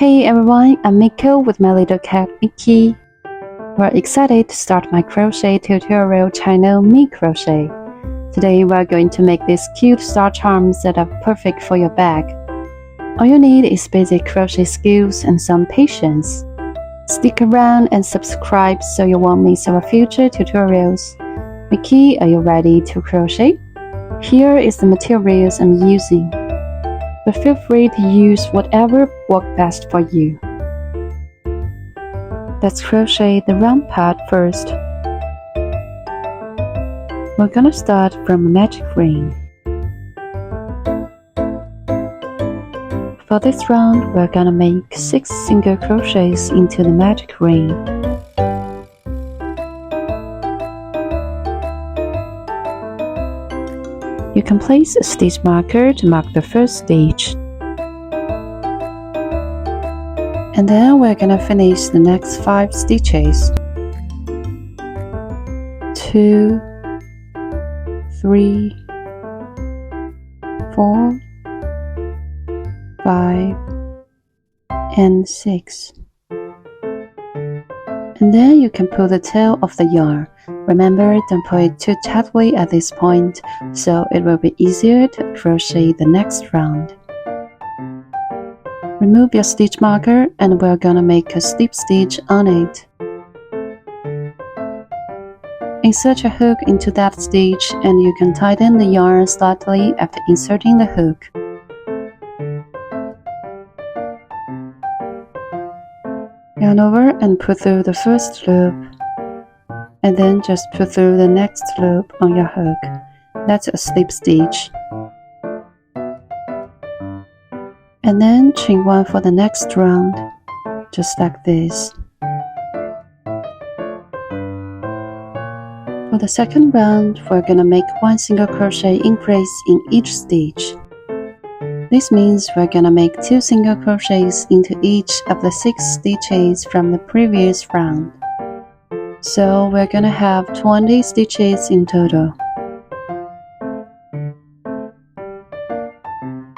Hey everyone, I'm Miko with my little cat Mickey. We're excited to start my crochet tutorial channel Me Crochet. Today we're going to make these cute star charms that are perfect for your bag. All you need is basic crochet skills and some patience. Stick around and subscribe so you won't miss our future tutorials. Mickey, are you ready to crochet? Here is the materials I'm using. But feel free to use whatever works best for you. Let's crochet the round part first. We're gonna start from a magic ring. For this round, we're gonna make 6 single crochets into the magic ring. You can place a stitch marker to mark the first stitch. And then we're gonna finish the next 5 stitches. 2, 3, 4, 5, and 6. And then you can pull the tail of the yarn. Remember, don't pull it too tightly at this point, so it will be easier to crochet the next round. Remove your stitch marker and we're gonna make a slip stitch on it. Insert your hook into that stitch and you can tighten the yarn slightly after inserting the hook. Yarn over and pull through the first loop. And then just pull through the next loop on your hook. That's a slip stitch. And then chain 1 for the next round, just like this. For the second round, we're gonna make 1 single crochet increase in each stitch. This means we're gonna make 2 single crochets into each of the 6 stitches from the previous round. So we're gonna have 20 stitches in total.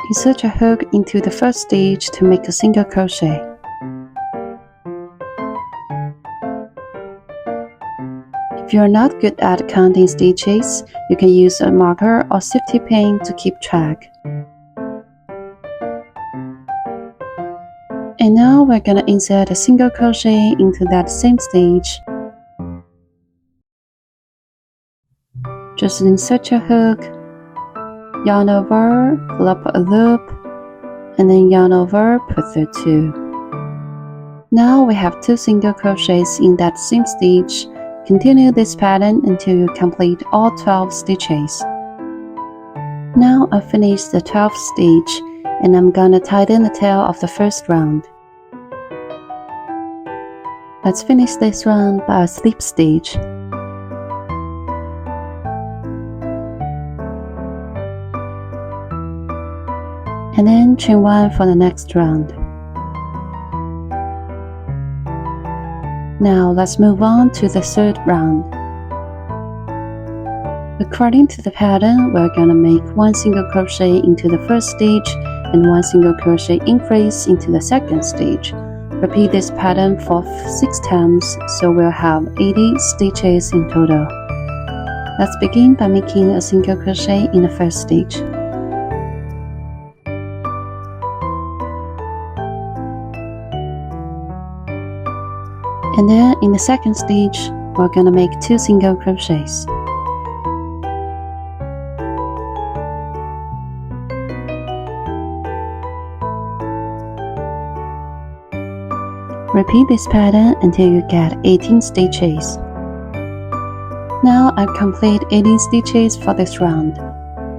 Insert your hook into the first stitch to make a single crochet. If you're not good at counting stitches, you can use a marker or safety pin to keep track. And now we're gonna insert a single crochet into that same stitch. Just insert your hook, yarn over, pull up a loop, and then yarn over, pull through 2. Now we have 2 single crochets in that same stitch. Continue this pattern until you complete all 12 stitches. Now I've finished the 12th stitch, and I'm gonna tighten the tail of the first round. Let's finish this round by a slip stitch. And then chain 1 for the next round. Now let's move on to the third round. According to the pattern, we're gonna make 1 single crochet into the first stitch and 1 single crochet increase into the second stitch. Repeat this pattern for 6 times, so we'll have 80 stitches in total. Let's begin by making a single crochet in the first stitch. And then in the second stitch, we're gonna make 2 single crochets. Repeat this pattern until you get 18 stitches. Now I've completed 18 stitches for this round.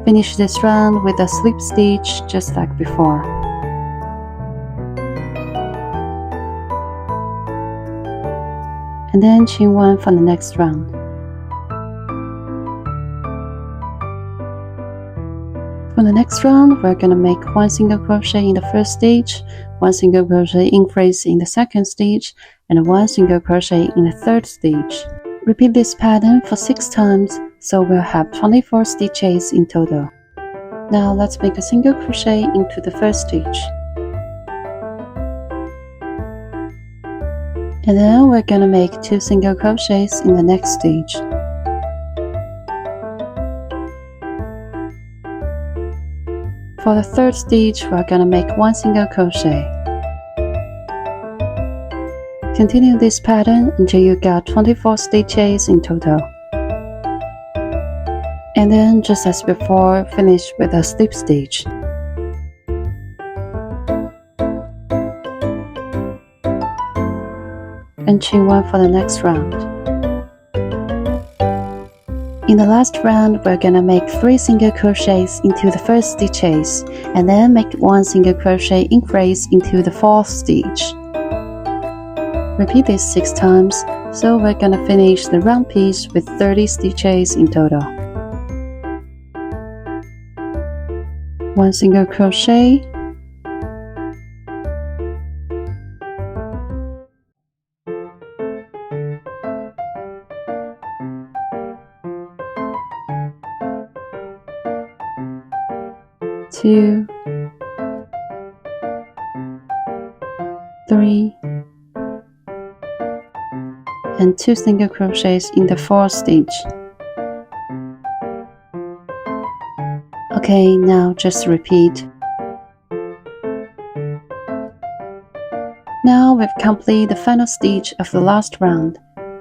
Finish this round with a slip stitch just like before. And then chain 1 for the next round. For the next round, we're gonna make 1 single crochet in the first stitch, 1 single crochet increase in the second stitch, and 1 single crochet in the third stitch. Repeat this pattern for 6 times, so we'll have 24 stitches in total. Now let's make a single crochet into the first stitch. And then we're gonna make 2 single crochets in the next stitch. For the third stitch, we're gonna make 1 single crochet. Continue this pattern until you got 24 stitches in total. And then, just as before, finish with a slip stitch. And chain 1 for the next round. In the last round, we're gonna make 3 single crochets into the first stitches, and then make 1 single crochet increase into the 4th stitch. Repeat this 6 times, so we're gonna finish the round piece with 30 stitches in total. 1 single crochet, 2, 3, and 2 single crochets in the 4th stitch. Okay, now just repeat. Now we've completed the final stitch of the last round.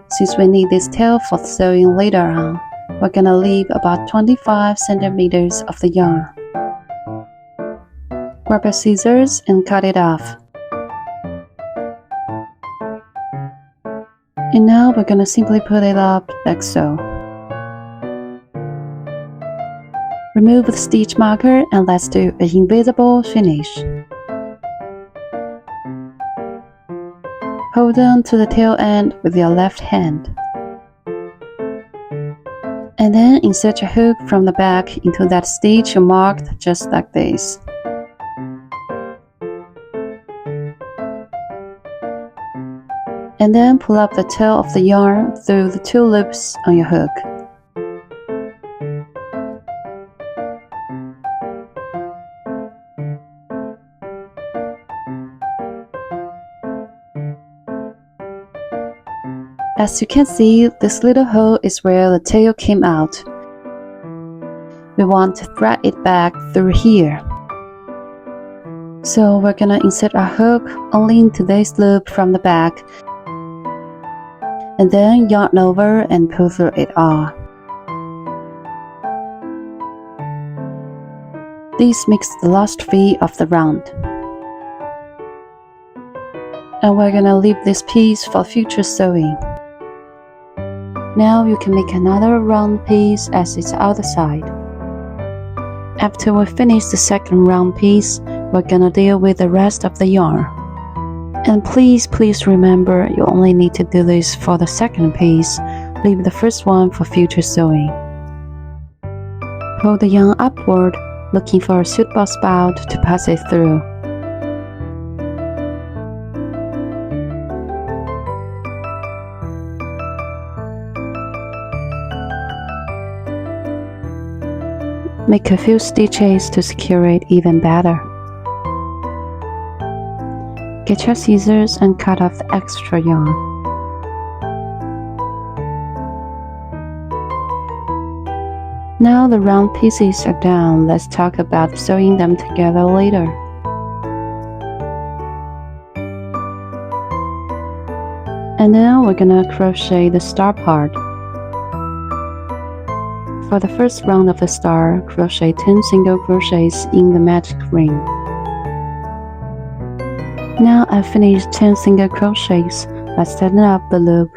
Since we need this tail for sewing later on, we're gonna leave about 25 centimeters of the yarn. Grab your scissors and cut it off. And now we're gonna simply put it up like so. Remove the stitch marker and let's do an invisible finish. Hold on to the tail end with your left hand. And then insert your hook from the back into that stitch you marked just like this. And then pull up the tail of the yarn through the 2 loops on your hook. As you can see, this little hole is where the tail came out. We want to thread it back through here. So we're gonna insert our hook only into this loop from the back, and then yarn over and pull through it all. This makes the last V of the round. And we're gonna leave this piece for future sewing. Now you can make another round piece as its other side. After we finish the second round piece, we're gonna deal with the rest of the yarn. And please remember, you only need to do this for the second piece. Leave the first one for future sewing. Pull the yarn upward, looking for a suitable spout to pass it through. Make a few stitches to secure it even better. Get your scissors and cut off the extra yarn. Now the round pieces are done, let's talk about sewing them together later. And then we're gonna crochet the star part. For the first round of the star, crochet 10 single crochets in the magic ring. Now I've finished 10 single crochets, let's tighten up the loop.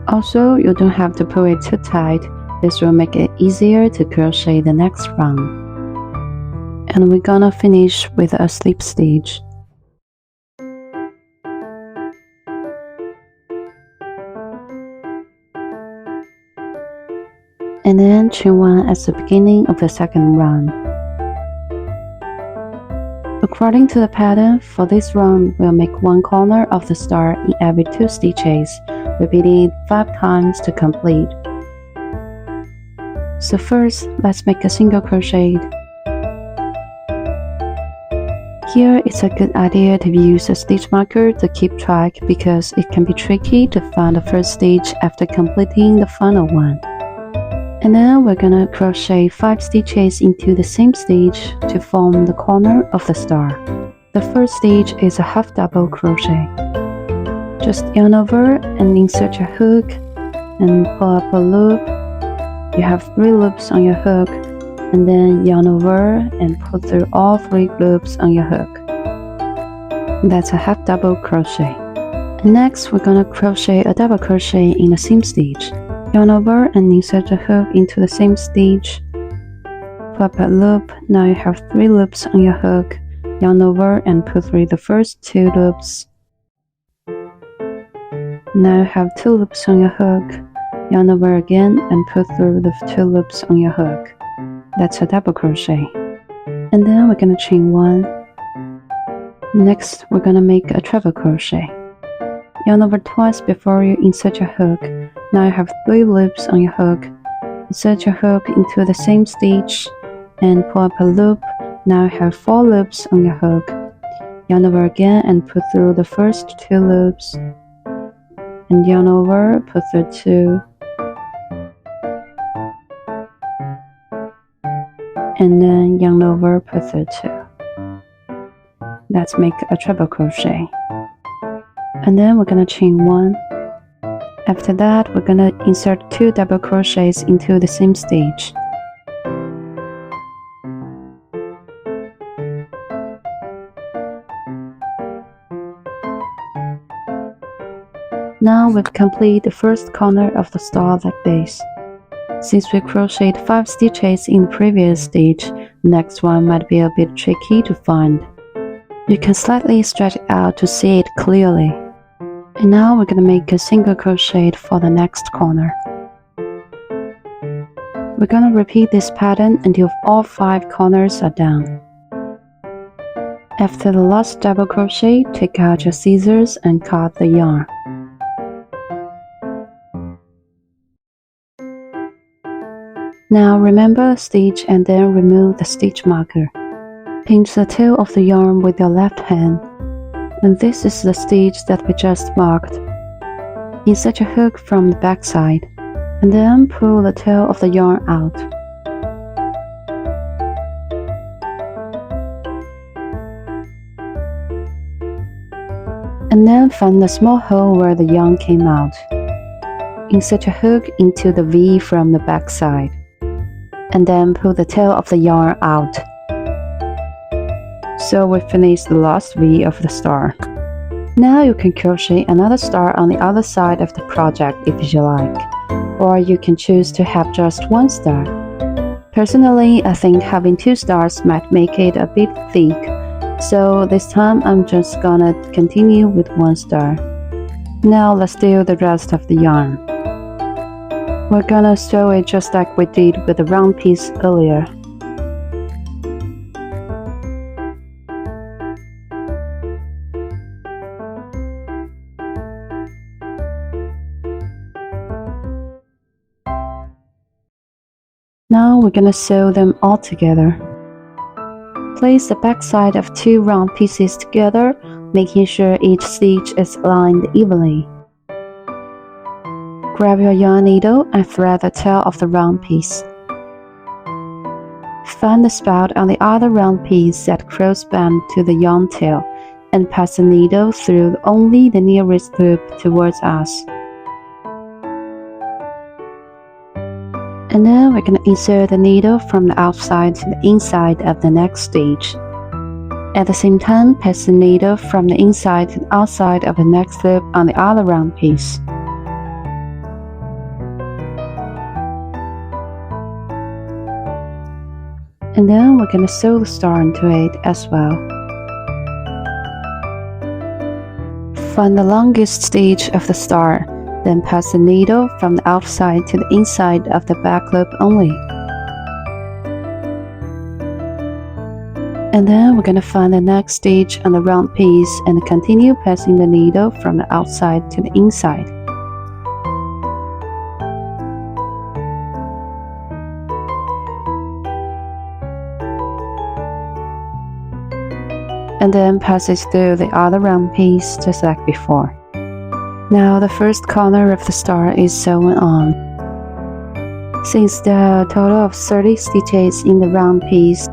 Also, you don't have to pull it too tight, this will make it easier to crochet the next round. And we're gonna finish with a slip stitch. And then chain 1 at the beginning of the second round. According to the pattern, for this round, we'll make 1 corner of the star in every 2 stitches, repeating it 5 times to complete. So first, let's make a single crochet. Here it's a good idea to use a stitch marker to keep track because it can be tricky to find the first stitch after completing the final one. And then we're gonna crochet 5 stitches into the same stitch to form the corner of the star. The first stitch is a half double crochet. Just yarn over and insert your hook and pull up a loop. You have 3 loops on your hook, and then yarn over and pull through all 3 loops on your hook. That's a half double crochet. And next we're gonna crochet a double crochet in the same stitch. Yarn over and insert a hook into the same stitch. Pull up a loop. Now you have 3 loops on your hook. Yarn over and pull through the first 2 loops. Now you have 2 loops on your hook. Yarn over again and pull through the 2 loops on your hook. That's a double crochet. And then we're gonna chain 1. Next we're gonna make a treble crochet. Yarn over twice before you insert your hook. Now you have 3 loops on your hook. Insert your hook into the same stitch and pull up a loop. Now you have 4 loops on your hook. Yarn over again and pull through the first 2 loops. And yarn over, pull through 2. And then yarn over, pull through 2. Let's make a treble crochet. And then we're gonna chain 1. After that, we're gonna insert 2 double crochets into the same stitch. Now we've completed the first corner of the star like this. Since we crocheted 5 stitches in the previous stitch, the next one might be a bit tricky to find. You can slightly stretch it out to see it clearly. And now we're gonna make a single crochet for the next corner. We're gonna repeat this pattern until all 5 corners are done. After the last double crochet, take out your scissors and cut the yarn. Now remember stitch and then remove the stitch marker. Pinch the tail of the yarn with your left hand. And this is the stitch that we just marked. Insert your hook from the back side, and then pull the tail of the yarn out. And then find the small hole where the yarn came out. Insert your hook into the V from the back side, and then pull the tail of the yarn out. So we finished the last V of the star. Now you can crochet another star on the other side of the project if you like, or you can choose to have just 1 star. Personally, I think having 2 stars might make it a bit thick, so this time I'm just gonna continue with 1 star. Now let's do the rest of the yarn. We're gonna sew it just like we did with the round piece earlier. Now we're gonna sew them all together. Place the back side of 2 round pieces together, making sure each stitch is aligned evenly. Grab your yarn needle and thread the tail of the round piece. Find the spout on the other round piece that corresponds to the yarn tail and pass the needle through only the nearest loop towards us. And then we're going to insert the needle from the outside to the inside of the next stitch. At the same time, pass the needle from the inside to the outside of the next loop on the other round piece. And then we're going to sew the star into it as well. Find the longest stitch of the star, then pass the needle from the outside to the inside of the back loop only. And then we're going to find the next stitch on the round piece and continue passing the needle from the outside to the inside. and then pass it through the other round piece just like before. Now the first corner of the star is sewn on. Since there are a total of 30 stitches in the round piece,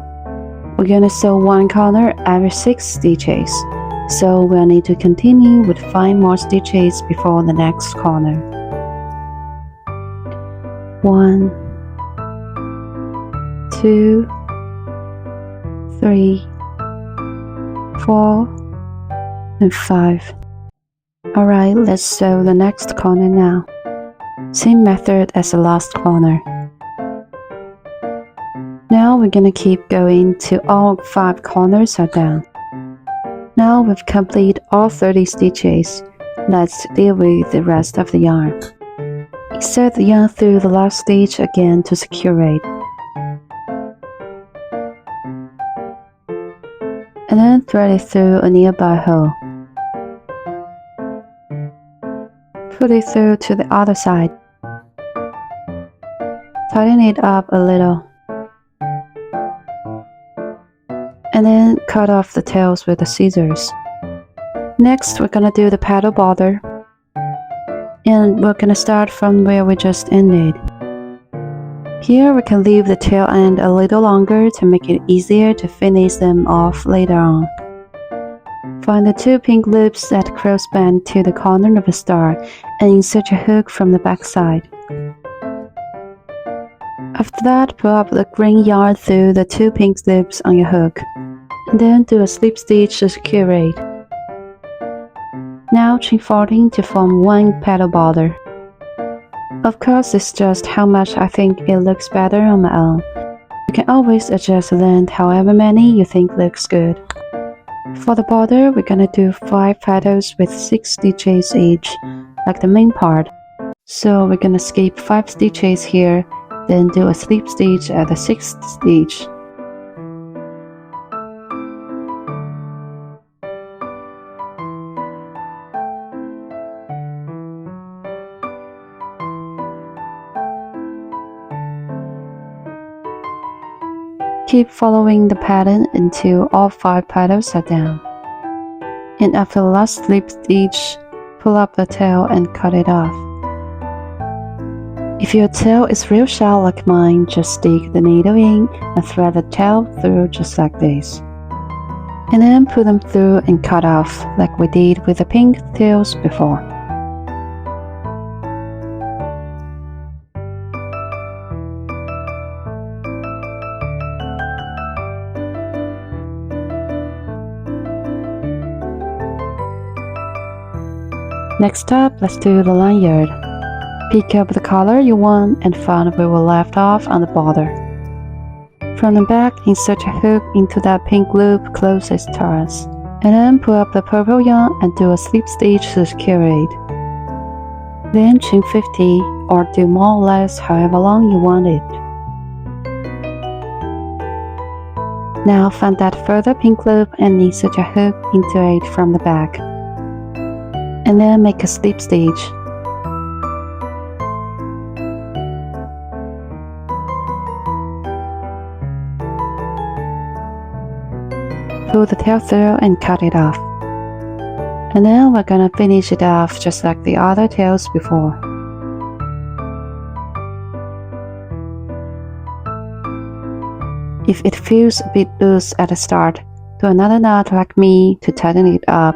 we're gonna sew one corner every 6 stitches, so we'll need to continue with 5 more stitches before the next corner. 1, 2, 3, 4, and 5. Alright, let's sew the next corner now. Same method as the last corner. Now we're gonna keep going till all 5 corners are done. Now we've completed all 30 stitches. Let's deal with the rest of the yarn. Insert the yarn through the last stitch again to secure it. And then thread it through a nearby hole. Put it through to the other side. Tighten it up a little. And then cut off the tails with the scissors. Next, we're gonna do the petal border. And we're gonna start from where we just ended. Here we can leave the tail end a little longer to make it easier to finish them off later on. Find the 2 pink loops that crossband to the corner of the star and insert a hook from the back side. After that, pull up the green yarn through the 2 pink loops on your hook, and then do a slip stitch to secure it. Now chain 14 to form 1 petal border. Of course, it's just how much I think it looks better on my own. You can always adjust the length however many you think looks good. For the border, we're gonna do 5 petals with 6 stitches each, like the main part. So we're gonna skip 5 stitches here, then do a slip stitch at the 6th stitch. Keep following the pattern until all 5 petals are down. And after the last slip stitch, pull up the tail and cut it off. If your tail is real short like mine, just stick the needle in and thread the tail through just like this. And then pull them through and cut off like we did with the pink tails before. Next up, let's do the lanyard. Pick up the color you want and find where we left off on the border. From the back, insert a hook into that pink loop closest to us, and then pull up the purple yarn and do a slip stitch to secure it. Then chain 50 or do more or less however long you want it. Now find that further pink loop and insert a hook into it from the back. And then make a slip stitch. Pull the tail through and cut it off. And then we're gonna finish it off just like the other tails before. If it feels a bit loose at the start, do another knot like me to tighten it up.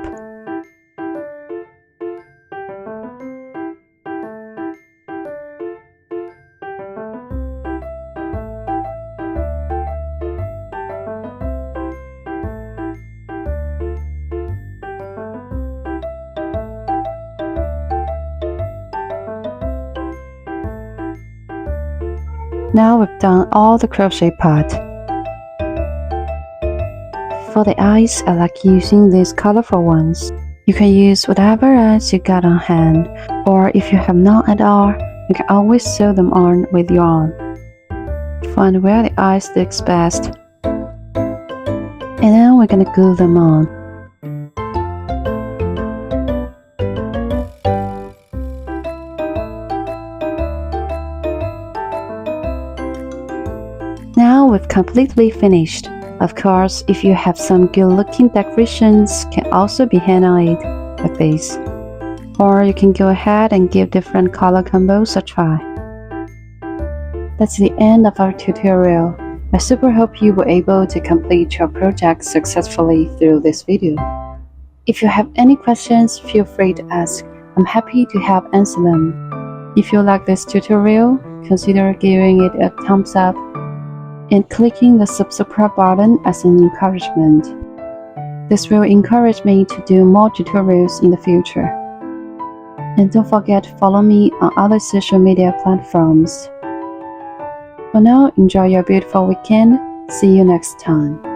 Now we've done all the crochet part. For the eyes, I like using these colorful ones. You can use whatever eyes you got on hand, or if you have none at all, you can always sew them on with yarn. Find where the eyes looks best, and then we're gonna glue them on. Now we've completely finished. Of course, if you have some good-looking decorations, can also be hand-knitted like this. Or you can go ahead and give different color combos a try. That's the end of our tutorial. I super hope you were able to complete your project successfully through this video. If you have any questions, feel free to ask. I'm happy to help answer them. If you like this tutorial, consider giving it a thumbs up and clicking the subscribe button as an encouragement. This will encourage me to do more tutorials in the future. And don't forget to follow me on other social media platforms. For now, enjoy your beautiful weekend. See you next time.